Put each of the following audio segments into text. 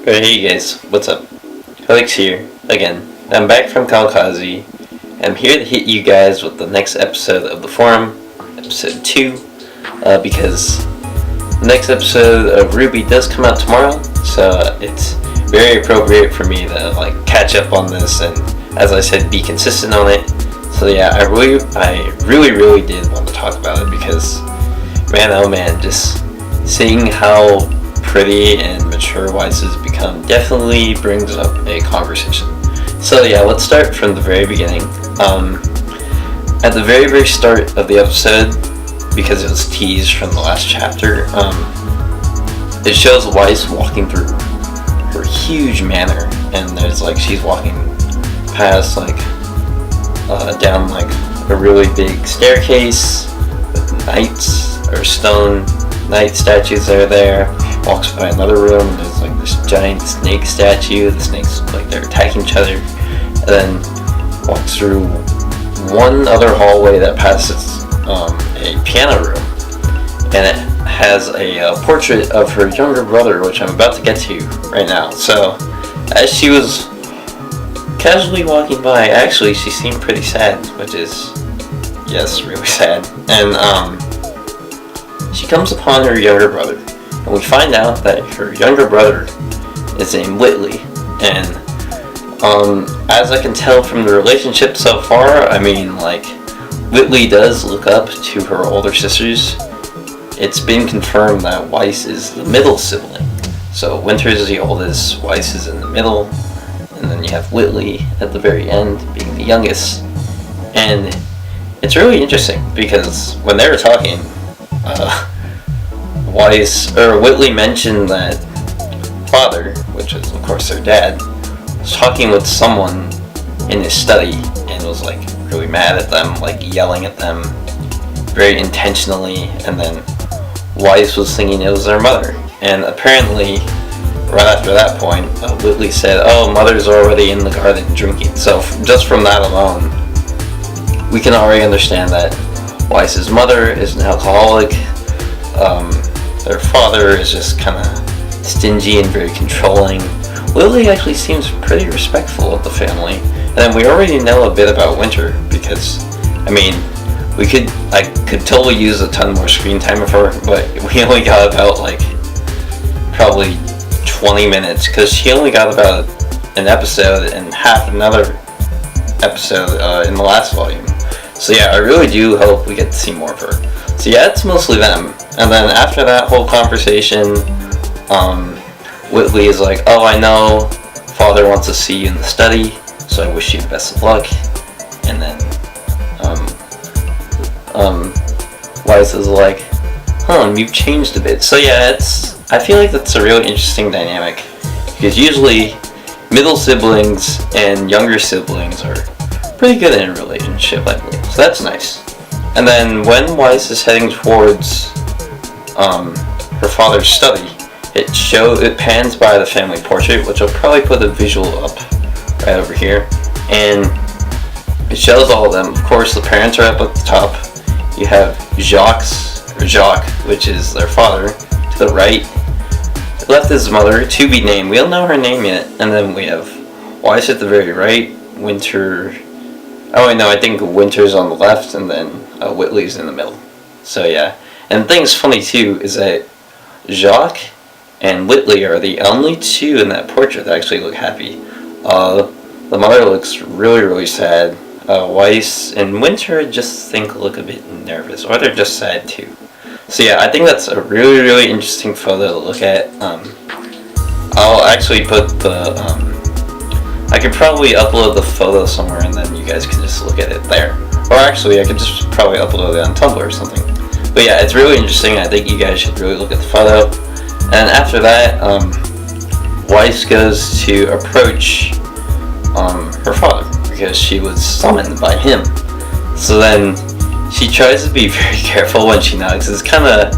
Hey guys, what's up? Codex here, again. I'm back from Comikaze. I'm here to hit you guys with the next episode of the forum, episode 2, because the next episode of RWBY does come out tomorrow, so it's very appropriate for me to catch up on this and, as I said, be consistent on it. So yeah, I really did want to talk about it because, man, oh man, just seeing how pretty and mature Weiss has become definitely brings up a conversation. So yeah, let's start from the very beginning. At the very start of the episode, because it was teased from the last chapter, it shows Weiss walking through her huge manor, and there's she's walking past down a really big staircase with knights or stone knight statues that are there. Walks by another room, there's this giant snake statue. The snakes look like they're attacking each other, and then walks through one other hallway that passes a piano room, and it has a portrait of her younger brother, which I'm about to get to right now. So as she was casually walking by, actually she seemed pretty sad, which is, yes, really sad, and she comes upon her younger brother. And we find out that her younger brother is named Whitley, and as I can tell from the relationship so far, I mean, Whitley does look up to her older sisters. It's been confirmed that Weiss is the middle sibling. So Winter's the oldest, Weiss is in the middle, and then you have Whitley at the very end being the youngest. And it's really interesting because when they were talking, Whitley mentioned that father, which is of course their dad, was talking with someone in his study and was really mad at them, yelling at them very intentionally, and then Weiss was thinking it was their mother. And apparently right after that point, Whitley said, "Oh, mother's already in the garden drinking." So just from that alone, we can already understand that Weiss's mother is an alcoholic. Their father is just kind of stingy and very controlling. Whitley actually seems pretty respectful of the family. And then we already know a bit about Winter because, I mean, I could totally use a ton more screen time of her, but we only got about probably 20 minutes because she only got about an episode and half another episode in the last volume. So yeah, I really do hope we get to see more of her. So yeah, it's mostly them. And then after that whole conversation, Whitley is like, "Oh, I know father wants to see you in the study, so I wish you the best of luck." And then Weiss is like, "You've changed a bit." So yeah, I feel like that's a really interesting dynamic because usually middle siblings and younger siblings are pretty good in a relationship, I believe. So that's nice. And then when Weiss is heading towards her father's study, it pans by the family portrait, which I'll probably put a visual up right over here, and it shows all of them. Of course, the parents are up at the top. You have Jacques, which is their father, to the right. To the left is his mother, to be named. We don't know her name yet. And then we have Weiss at the very right, Winter. Oh wait, no, I think Winter's on the left, and then Whitley's in the middle. So yeah. And the thing that's funny too is that Jacques and Whitley are the only two in that portrait that actually look happy. The mother looks really sad. Weiss and Winter just look a bit nervous, or they're just sad too. So yeah, I think that's a really interesting photo to look at. I'll actually put I could probably upload the photo somewhere and then you guys can just look at it there. Or actually, I could just probably upload it on Tumblr or something. But yeah, it's really interesting. I think you guys should really look at the photo. And after that, Weiss goes to approach her father because she was summoned by him. So then she tries to be very careful when she knocks. It's kind of,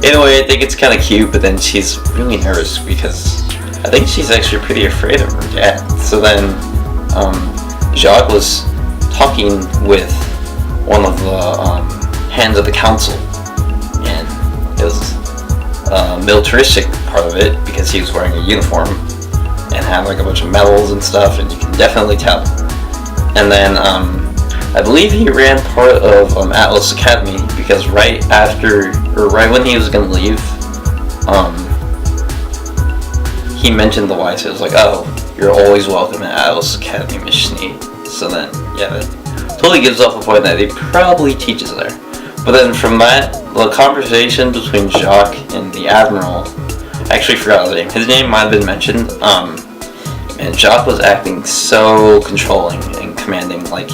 in a way, I think it's kind of cute, but then she's really nervous because I think she's actually pretty afraid of her dad. So then Jacques was talking with one of the hands of the council, and it was a militaristic part of it because he was wearing a uniform, had like a bunch of medals and stuff, and you can definitely tell. And then I believe he ran part of Atlas Academy, because right when he was gonna leave, he mentioned the Weiss. It was like, oh, you're always welcome at Atlas Academy, Miss Schnee. So then, yeah, that totally gives off the point that he probably teaches there. But then from that, the conversation between Jacques and the Admiral, I actually forgot his name. His name might have been mentioned. And Jacques was acting so controlling and commanding. Like,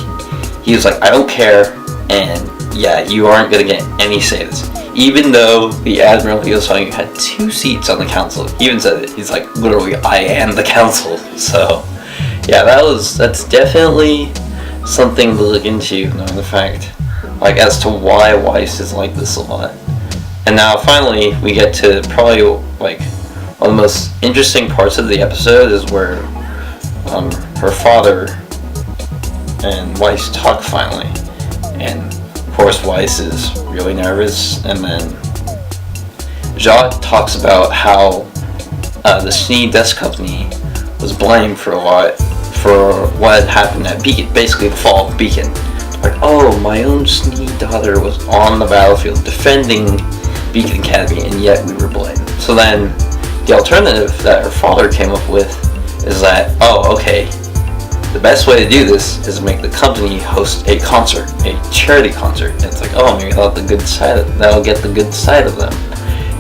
he was like, I don't care, and yeah, you aren't gonna get any say this. Even though the Admiral he was talking had 2 seats on the council. He even said it. He's like, literally, I am the council. So, yeah, that's definitely something to look into, knowing the fact, like, as to why Weiss is like this a lot. And now, finally, we get to probably, like, one of the most interesting parts of the episode is where her father and Weiss talk finally. And of course, Weiss is really nervous, and then Jacques talks about how the Schnee Desk Company was blamed for what had happened at Beacon, basically the fall of Beacon. Like, oh, my own Schnee daughter was on the battlefield defending Beacon Academy, and yet we were blamed. So then, the alternative that her father came up with is that, oh, okay, the best way to do this is to make the company host a concert, a charity concert. And it's like, oh, maybe that'll get the good side of them.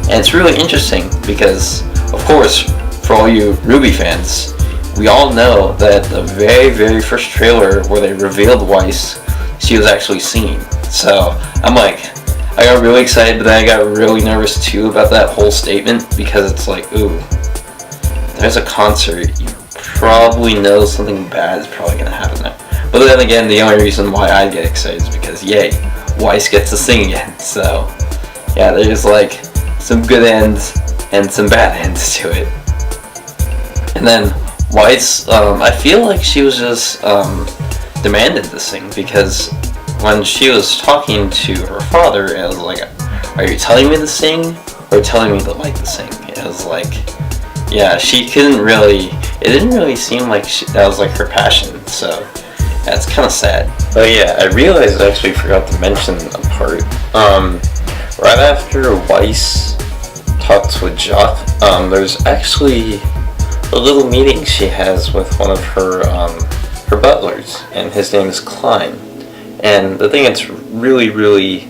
And it's really interesting because, of course, for all you RWBY fans, we all know that the very, very first trailer where they revealed Weiss, she was actually seen. So I'm like, I got really excited, but then I got really nervous too about that whole statement, because it's like, ooh, there's a concert, you probably know something bad is probably going to happen there. But then again, the only reason why I get excited is because, yay, Weiss gets to sing again. So, yeah, there's like some good ends and some bad ends to it. And then Weiss, I feel like she was just demanded this thing, because when she was talking to her father, it was like, are you telling me to sing or telling me to like to sing? It was like, yeah, she couldn't really, it didn't really seem like that was like her passion, so yeah, it's kind of sad. Oh yeah, I realized I actually forgot to mention a part. Right after Weiss talks with Jacques, there's actually a little meeting she has with one of her butlers, and his name is Klein. And the thing that's really, really,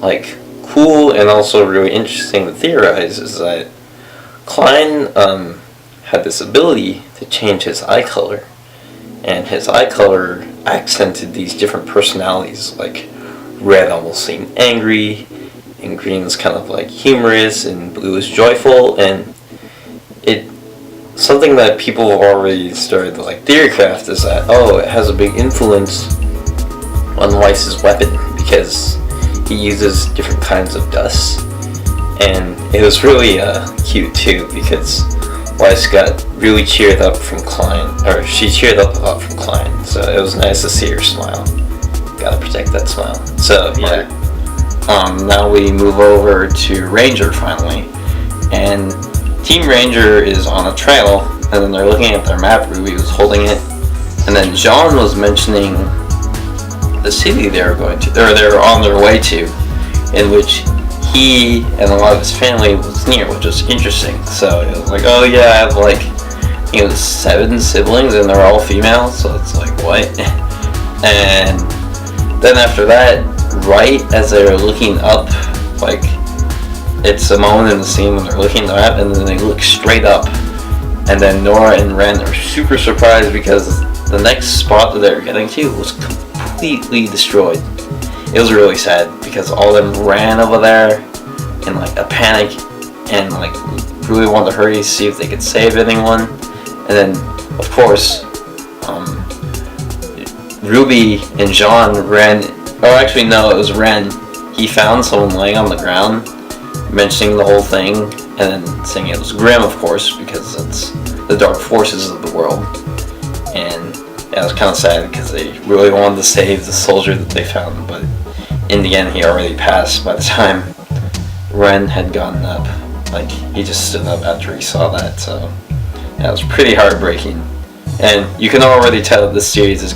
like, cool and also really interesting to theorize is that Klein had this ability to change his eye color, and his eye color accented these different personalities. Like, red almost seemed angry, and green is kind of like humorous, and blue is joyful, and something that people have already started to like theorycraft is that, oh, it has a big influence on Weiss's weapon, because he uses different kinds of dust. And it was really cute too, because Weiss got really cheered up from Klein, or she cheered up a lot from Klein, so it was nice to see her smile. Gotta protect that smile. So yeah, now we move over to Ranger finally, and Team Ranger is on a trail, and then they're looking at their map. RWBY was holding it, and then Jean was mentioning the city they were going to, or they were on their way to, in which he and a lot of his family was near, which was interesting. So it was like, oh yeah, I have like, 7 siblings, and they're all female, so it's like, what? And then after that, right as they were looking up, like, it's a moment in the scene when they're looking at the map, and then they look straight up, and then Nora and Ren are super surprised because the next spot that they were getting to was completely destroyed. It was really sad, because all of them ran over there in like a panic, and like really wanted to hurry to see if they could save anyone. And then, of course, RWBY and Jean ran, or actually no, it was Ren. He found someone laying on the ground, mentioning the whole thing, and then saying it was Grimm, of course, because it's the dark forces of the world. And yeah, it was kind of sad, because they really wanted to save the soldier that they found, but in the end he already passed by the time Ren had gotten up. Like, he just stood up after he saw that, so Yeah, it was pretty heartbreaking. And you can already tell this series is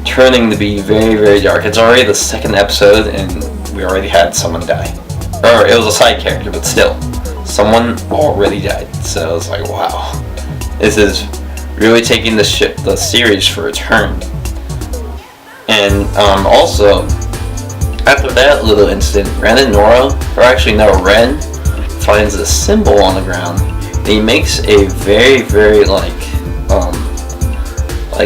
turning to be very, very dark. It's already the second episode, and we already had someone die. Or it was a side character, but still, someone already died. So it's like, wow, this is really taking the series for a turn. And also, after that little incident, Ren and Nora, or actually no, Ren finds a symbol on the ground, and he makes a very, very like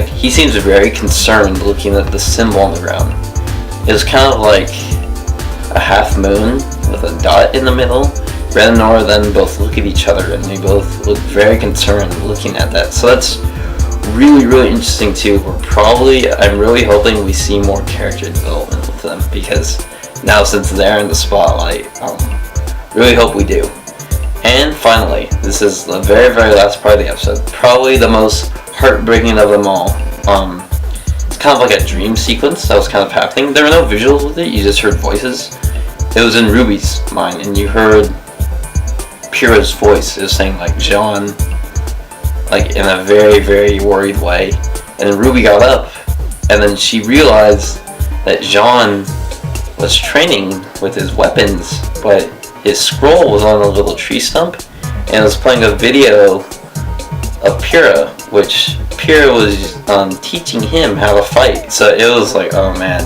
he seems very concerned looking at the symbol on the ground. It was kind of like a half moon with a dot in the middle. Ren and Nora then both look at each other, and they both look very concerned looking at that. So that's really, really interesting too. I'm really hoping we see more character development with them, because now since they're in the spotlight, really hope we do. And finally, this is the very, very last part of the episode, probably the most heartbreaking of them all. It's kind of like a dream sequence that was kind of happening. There were no visuals with it, you just heard voices. It was in RWBY's mind, and you heard Pyrrha's voice. It was saying like Jean, like in a very, very worried way. And then RWBY got up, and then she realized that Jean was training with his weapons, but his scroll was on a little tree stump, and it was playing a video of Pyrrha, which Pyrrha was teaching him how to fight. So it was like, oh man,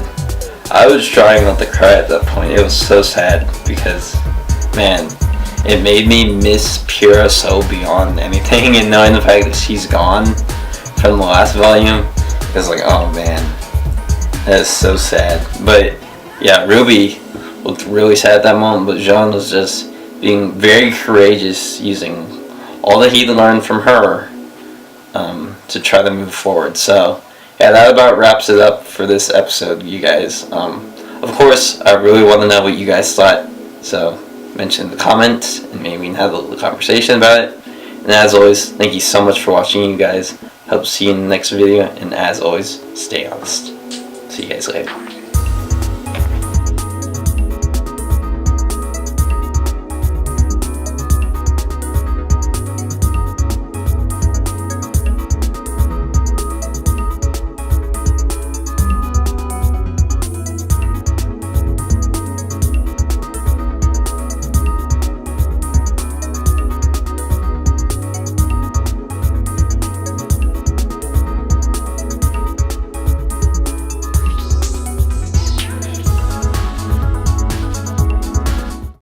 I was trying not to cry at that point. It was so sad, because, man, it made me miss Pyrrha so beyond anything, and knowing the fact that she's gone from the last volume, it was like, oh man, that is so sad. But yeah, RWBY looked really sad at that moment, but Jean was just being very courageous, using all that he'd learned from her to try to move forward. So yeah, that about wraps it up for this episode, you guys. Of course, I really want to know what you guys thought, so mention in the comments, and maybe we can have a little conversation about it. And as always, thank you so much for watching, you guys. Hope to see you in the next video, and as always, stay honest. See you guys later.